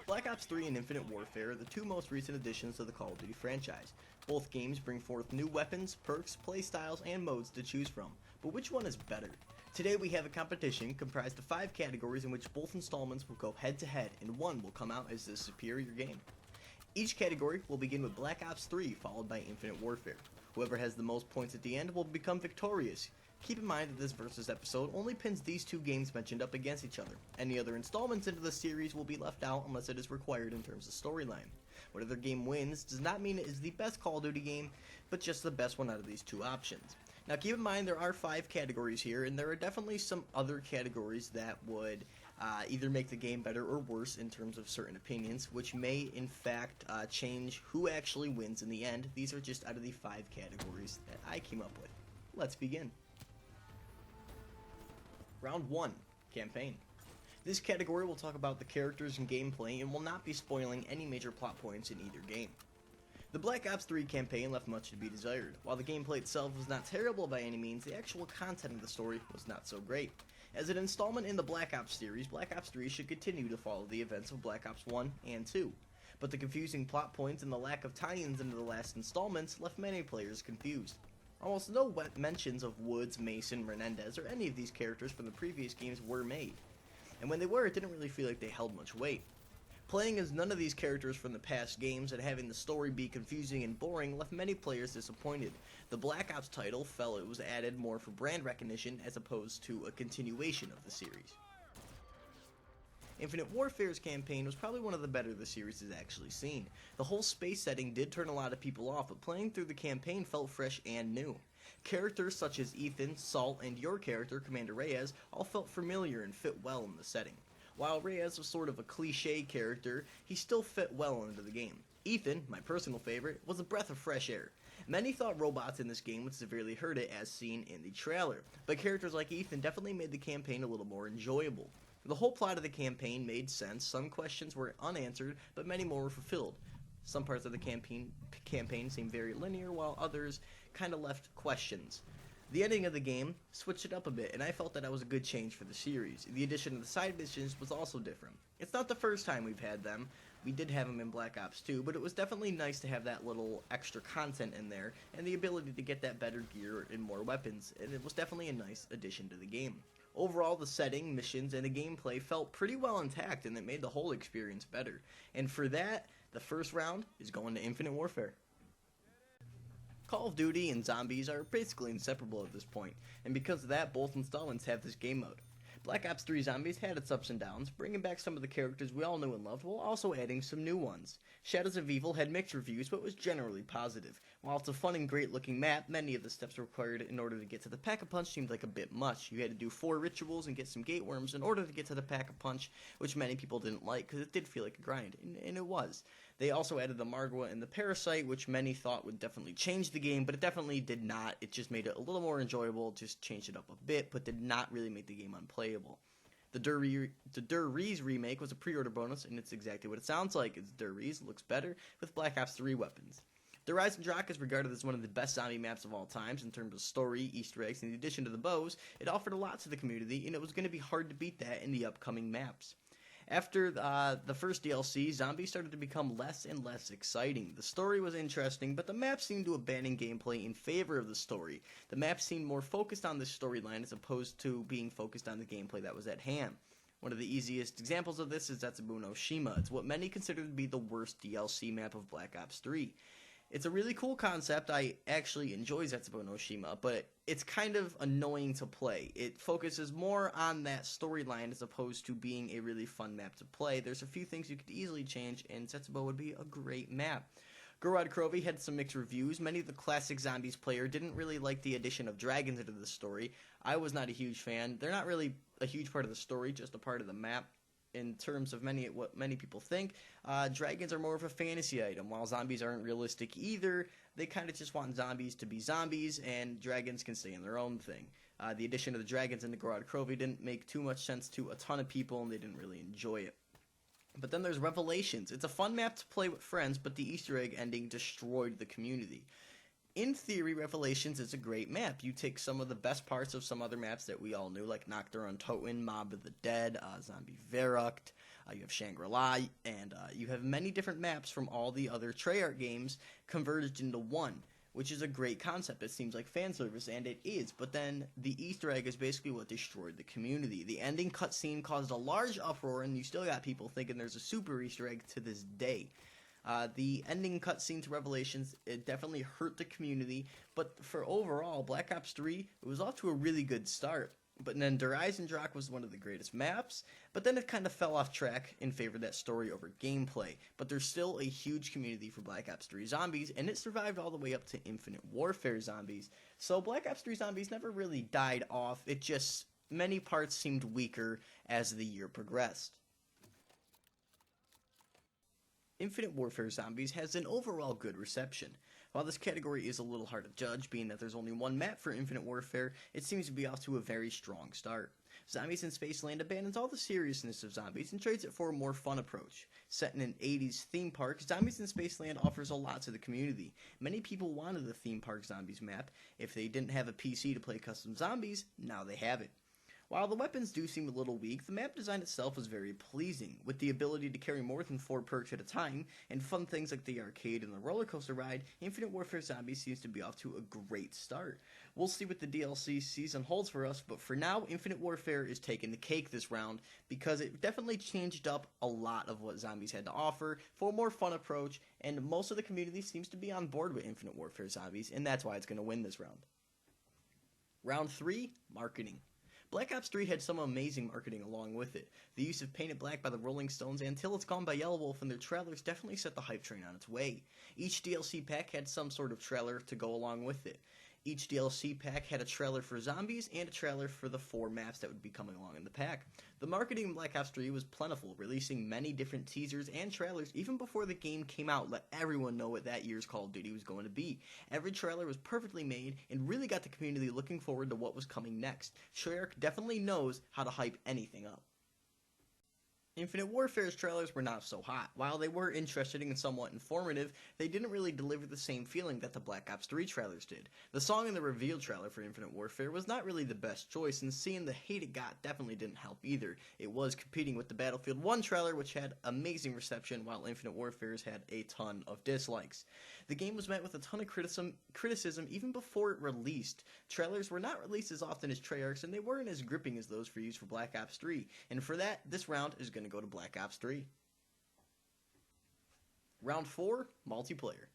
Black Ops 3 and Infinite Warfare are the two most recent additions to the Call of Duty franchise. Both games bring forth new weapons, perks, playstyles, and modes to choose from, but which one is better? Today we have a competition comprised of 5 categories in which both installments will go head to head and one will come out as the superior game. Each category will begin with Black Ops 3 followed by Infinite Warfare. Whoever has the most points at the end will become victorious. Keep in mind that this versus episode only pins these two games mentioned up against each other. Any other installments into the series will be left out unless it is required in terms of storyline. Whatever game wins does not mean it is the best Call of Duty game, but just the best one out of these two options. Now keep in mind there are 5 categories here, and there are definitely some other categories that would either make the game better or worse in terms of certain opinions, which may in fact change who actually wins in the end. These are just out of the 5 categories that I came up with. Let's begin. Round 1, Campaign. This category will talk about the characters and gameplay and will not be spoiling any major plot points in either game. The Black Ops 3 campaign left much to be desired. While the gameplay itself was not terrible by any means, the actual content of the story was not so great. As an installment in the Black Ops series, Black Ops 3 should continue to follow the events of Black Ops 1 and 2. But the confusing plot points and the lack of tie-ins into the last installments left many players confused. Almost no mentions of Woods, Mason, Menendez, or any of these characters from the previous games were made. And when they were, it didn't really feel like they held much weight. Playing as none of these characters from the past games and having the story be confusing and boring left many players disappointed. The Black Ops title felt it was added more for brand recognition as opposed to a continuation of the series. Infinite Warfare's campaign was probably one of the better the series has actually seen. The whole space setting did turn a lot of people off, but playing through the campaign felt fresh and new. Characters such as Ethan, Salt, and your character, Commander Reyes, all felt familiar and fit well in the setting. While Reyes was sort of a cliche character, he still fit well into the game. Ethan, my personal favorite, was a breath of fresh air. Many thought robots in this game would severely hurt it as seen in the trailer, but characters like Ethan definitely made the campaign a little more enjoyable. The whole plot of the campaign made sense, some questions were unanswered, but many more were fulfilled. Some parts of the campaign seemed very linear, while others kind of left questions. The ending of the game switched it up a bit, and I felt that was a good change for the series. The addition of the side missions was also different. It's not the first time we've had them. We did have them in Black Ops 2, but it was definitely nice to have that little extra content in there, and the ability to get that better gear and more weapons, and it was definitely a nice addition to the game. Overall, the setting, missions, and the gameplay felt pretty well intact, and it made the whole experience better. And for that, the first round is going to Infinite Warfare. Call of Duty and zombies are basically inseparable at this point, and because of that, both installments have this game mode. Black Ops 3 Zombies had its ups and downs, bringing back some of the characters we all knew and loved, while also adding some new ones. Shadows of Evil had mixed reviews, but was generally positive. While it's a fun and great looking map, many of the steps required in order to get to the Pack-a-Punch seemed like a bit much. You had to do 4 rituals and get some gate worms in order to get to the Pack-a-Punch, which many people didn't like, because it did feel like a grind, and it was. They also added the Margwa and the Parasite, which many thought would definitely change the game, but it definitely did not. It just made it a little more enjoyable, just changed it up a bit, but did not really make the game unplayable. The Der Riese remake was a pre-order bonus, and it's exactly what it sounds like. It's Der Riese, looks better, with Black Ops 3 weapons. The Rise and Drak is regarded as one of the best zombie maps of all times in terms of story, Easter eggs, and in addition to the bows, it offered a lot to the community, and it was going to be hard to beat that in the upcoming maps. After the first DLC, zombies started to become less and less exciting. The story was interesting, but the map seemed to abandon gameplay in favor of the story. The map seemed more focused on the storyline as opposed to being focused on the gameplay that was at hand. One of the easiest examples of this is Zetsubo no Shima. It's what many consider to be the worst DLC map of Black Ops 3. It's a really cool concept. I actually enjoy Zetsubo no Shima, but it's kind of annoying to play. It focuses more on that storyline as opposed to being a really fun map to play. There's a few things you could easily change, and Zetsubo would be a great map. Gorod Krovi had some mixed reviews. Many of the classic zombies player didn't really like the addition of dragons into the story. I was not a huge fan. They're not really a huge part of the story, just a part of the map. In terms of what many people think, dragons are more of a fantasy item. While zombies aren't realistic either, they kind of just want zombies to be zombies, and dragons can stay in their own thing. The addition of the dragons into Gorod Krovi didn't make too much sense to a ton of people, and they didn't really enjoy it. But then there's Revelations. It's a fun map to play with friends, but the Easter egg ending destroyed the community. In theory, Revelations is a great map. You take some of the best parts of some other maps that we all knew, like Nocturne Toten, Mob of the Dead, Zombie Verrucht, You have Shangri-La, and you have many different maps from all the other Treyarch games converged into one, which is a great concept. It seems like fan service, and it is, but then the Easter egg is basically what destroyed the community. The ending cutscene caused a large uproar, and you still got people thinking there's a super Easter egg to this day. The ending cutscene to Revelations, it definitely hurt the community, but for overall, Black Ops 3, it was off to a really good start. But then Der Eisendrache was one of the greatest maps, but then it kind of fell off track in favor of that story over gameplay. But there's still a huge community for Black Ops 3 Zombies, and it survived all the way up to Infinite Warfare Zombies. So Black Ops 3 Zombies never really died off, it just, many parts seemed weaker as the year progressed. Infinite Warfare Zombies has an overall good reception. While this category is a little hard to judge, being that there's only one map for Infinite Warfare, it seems to be off to a very strong start. Zombies in Spaceland abandons all the seriousness of zombies and trades it for a more fun approach. Set in an 80s theme park, Zombies in Spaceland offers a lot to the community. Many people wanted the theme park zombies map. If they didn't have a PC to play custom zombies, now they have it. While the weapons do seem a little weak, the map design itself was very pleasing, with the ability to carry more than 4 perks at a time, and fun things like the arcade and the roller coaster ride. Infinite Warfare Zombies seems to be off to a great start. We'll see what the DLC season holds for us, but for now, Infinite Warfare is taking the cake this round, because it definitely changed up a lot of what Zombies had to offer for a more fun approach, and most of the community seems to be on board with Infinite Warfare Zombies, and that's why it's going to win this round. Round 3, Marketing. Black Ops 3 had some amazing marketing along with it. The use of Paint It Black by the Rolling Stones and Till It's Gone by Yelawolf and their trailers definitely set the hype train on its way. Each DLC pack had some sort of trailer to go along with it. Each DLC pack had a trailer for zombies and a trailer for the 4 maps that would be coming along in the pack. The marketing in Black Ops 3 was plentiful, releasing many different teasers and trailers even before the game came out, let everyone know what that year's Call of Duty was going to be. Every trailer was perfectly made and really got the community looking forward to what was coming next. Treyarch definitely knows how to hype anything up. Infinite Warfare's trailers were not so hot. While they were interesting and somewhat informative, they didn't really deliver the same feeling that the Black Ops 3 trailers did. The song in the reveal trailer for Infinite Warfare was not really the best choice, and seeing the hate it got definitely didn't help either. It was competing with the Battlefield 1 trailer, which had amazing reception, while Infinite Warfare's had a ton of dislikes. The game was met with a ton of criticism even before it released. Trailers were not released as often as Treyarch's, and they weren't as gripping as those used for Black Ops 3. And for that, this round is going to go to Black Ops 3. Round 4, Multiplayer.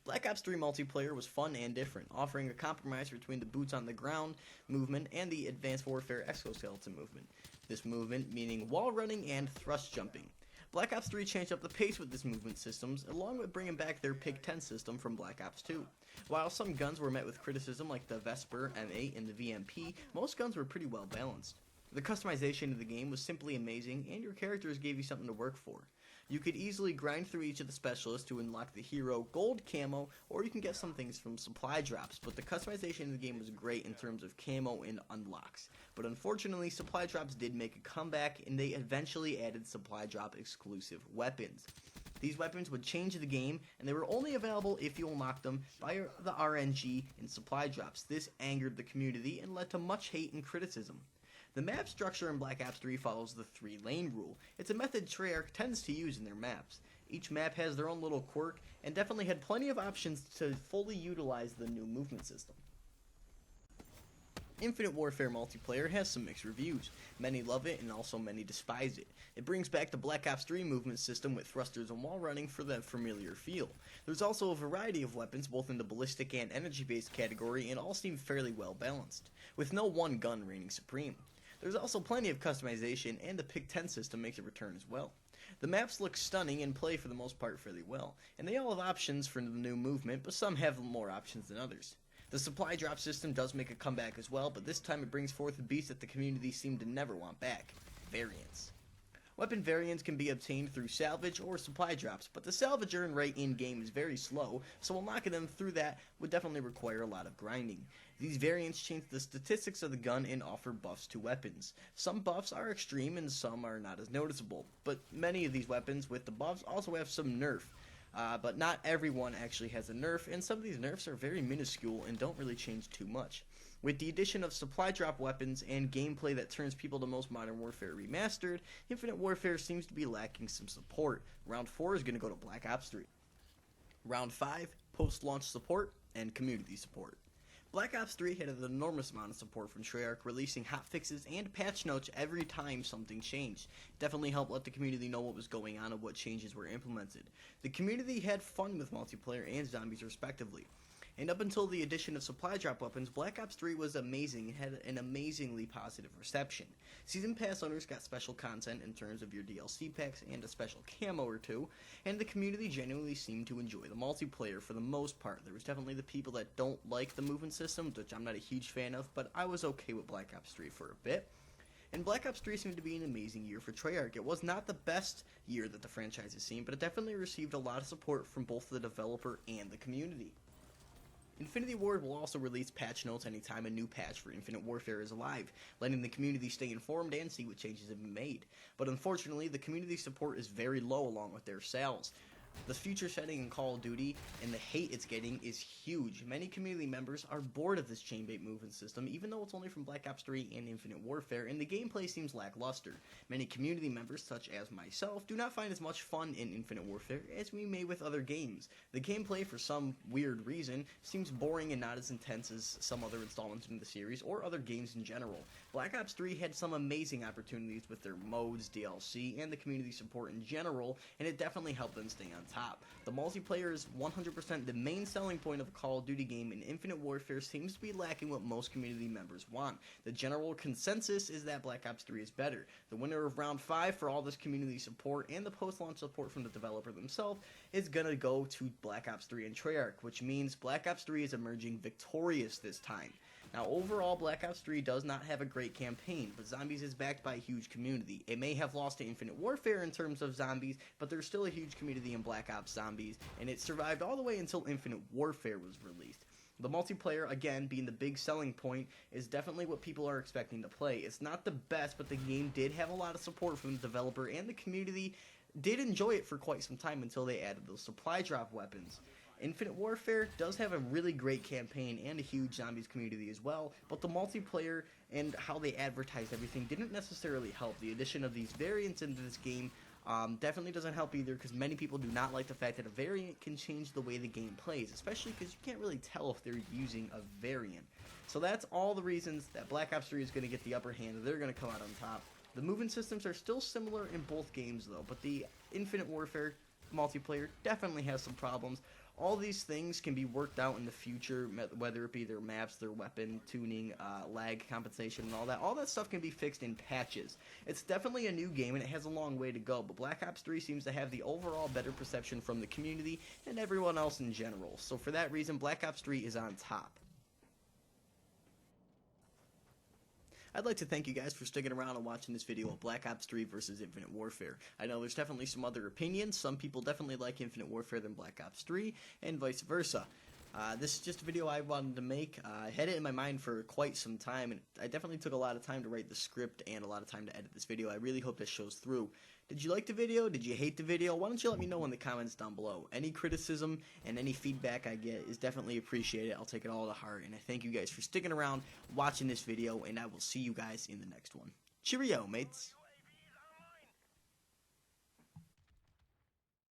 Black Ops 3 multiplayer was fun and different, offering a compromise between the boots on the ground movement and the Advanced Warfare exoskeleton movement. This movement meaning wall running and thrust jumping. Black Ops 3 changed up the pace with this movement systems, along with bringing back their Pick 10 system from Black Ops 2. While some guns were met with criticism like the Vesper, M8, and the VMP, most guns were pretty well balanced. The customization of the game was simply amazing, and your characters gave you something to work for. You could easily grind through each of the specialists to unlock the hero gold camo, or you can get some things from supply drops, but the customization of the game was great in terms of camo and unlocks. But unfortunately, supply drops did make a comeback, and they eventually added supply drop exclusive weapons. These weapons would change the game, and they were only available if you unlocked them by the RNG and supply drops. This angered the community and led to much hate and criticism. The map structure in Black Ops 3 follows the 3-lane rule. It's a method Treyarch tends to use in their maps. Each map has their own little quirk, and definitely had plenty of options to fully utilize the new movement system. Infinite Warfare multiplayer has some mixed reviews. Many love it and also many despise it. It brings back the Black Ops 3 movement system with thrusters and wall running for the familiar feel. There's also a variety of weapons both in the ballistic and energy-based category, and all seem fairly well balanced, with no one gun reigning supreme. There's also plenty of customization, and the Pick 10 system makes a return as well. The maps look stunning and play for the most part fairly well, and they all have options for the new movement, but some have more options than others. The supply drop system does make a comeback as well, but this time it brings forth a beast that the community seemed to never want back: variants. Weapon variants can be obtained through salvage or supply drops, but the salvage earn rate in-game is very slow, so unlocking them through that would definitely require a lot of grinding. These variants change the statistics of the gun and offer buffs to weapons. Some buffs are extreme and some are not as noticeable, but many of these weapons with the buffs also have some nerf. But not everyone actually has a nerf, and some of these nerfs are very minuscule and don't really change too much. With the addition of supply drop weapons and gameplay that turns people to most Modern Warfare Remastered, Infinite Warfare seems to be lacking some support. Round 4 is going to go to Black Ops 3. Round 5, post-launch support and community support. Black Ops 3 had an enormous amount of support from Treyarch, releasing hotfixes and patch notes every time something changed. Definitely helped let the community know what was going on and what changes were implemented. The community had fun with multiplayer and zombies respectively. And up until the addition of supply drop weapons, Black Ops 3 was amazing and had an amazingly positive reception. Season Pass owners got special content in terms of your DLC packs and a special camo or two, and the community genuinely seemed to enjoy the multiplayer for the most part. There was definitely the people that don't like the movement system, which I'm not a huge fan of, but I was okay with Black Ops 3 for a bit. And Black Ops 3 seemed to be an amazing year for Treyarch. It was not the best year that the franchise has seen, but it definitely received a lot of support from both the developer and the community. Infinity Ward will also release patch notes anytime a new patch for Infinite Warfare is live, letting the community stay informed and see what changes have been made. But unfortunately, the community support is very low along with their sales. The future setting in Call of Duty and the hate it's getting is huge. Many community members are bored of this chain-bait movement system, even though it's only from Black Ops 3 and Infinite Warfare, and the gameplay seems lackluster. Many community members, such as myself, do not find as much fun in Infinite Warfare as we may with other games. The gameplay, for some weird reason, seems boring and not as intense as some other installments in the series, or other games in general. Black Ops 3 had some amazing opportunities with their modes, DLC, and the community support in general, and it definitely helped them stay on top. The multiplayer is 100% the main selling point of a Call of Duty game, and Infinite Warfare seems to be lacking what most community members want. The general consensus is that Black Ops 3 is better. The winner of Round 5 for all this community support and the post-launch support from the developer themselves is gonna go to Black Ops 3 and Treyarch, which means Black Ops 3 is emerging victorious this time. Now, overall, Black Ops 3 does not have a great campaign, but Zombies is backed by a huge community. It may have lost to Infinite Warfare in terms of zombies, but there's still a huge community in Black Ops Zombies, and it survived all the way until Infinite Warfare was released. The multiplayer, again, being the big selling point, is definitely what people are expecting to play. It's not the best, but the game did have a lot of support from the developer, and the community did enjoy it for quite some time until they added those supply drop weapons. Infinite Warfare does have a really great campaign and a huge zombies community as well, but the multiplayer and how they advertised everything didn't necessarily help. The addition of these variants into this game definitely doesn't help either, because many people do not like the fact that a variant can change the way the game plays, especially because you can't really tell if they're using a variant. So that's all the reasons that Black Ops 3 is going to get the upper hand. They're going to come out on top. The movement systems are still similar in both games though, but the Infinite Warfare multiplayer definitely has some problems. All these things can be worked out in the future, whether it be their maps, their weapon tuning, lag compensation, and all that. All that stuff can be fixed in patches. It's definitely a new game, and it has a long way to go, but Black Ops 3 seems to have the overall better perception from the community and everyone else in general. So for that reason, Black Ops 3 is on top. I'd like to thank you guys for sticking around and watching this video of Black Ops 3 versus Infinite Warfare. I know there's definitely some other opinions. Some people definitely like Infinite Warfare than Black Ops 3, and vice versa. This is just a video I wanted to make. I had it in my mind for quite some time, and I definitely took a lot of time to write the script and a lot of time to edit this video. I really hope this shows through. Did you like the video? Did you hate the video? Why don't you let me know in the comments down below. Any criticism and any feedback I get is definitely appreciated. I'll take it all to heart, and I thank you guys for sticking around, watching this video, and I will see you guys in the next one. Cheerio, mates!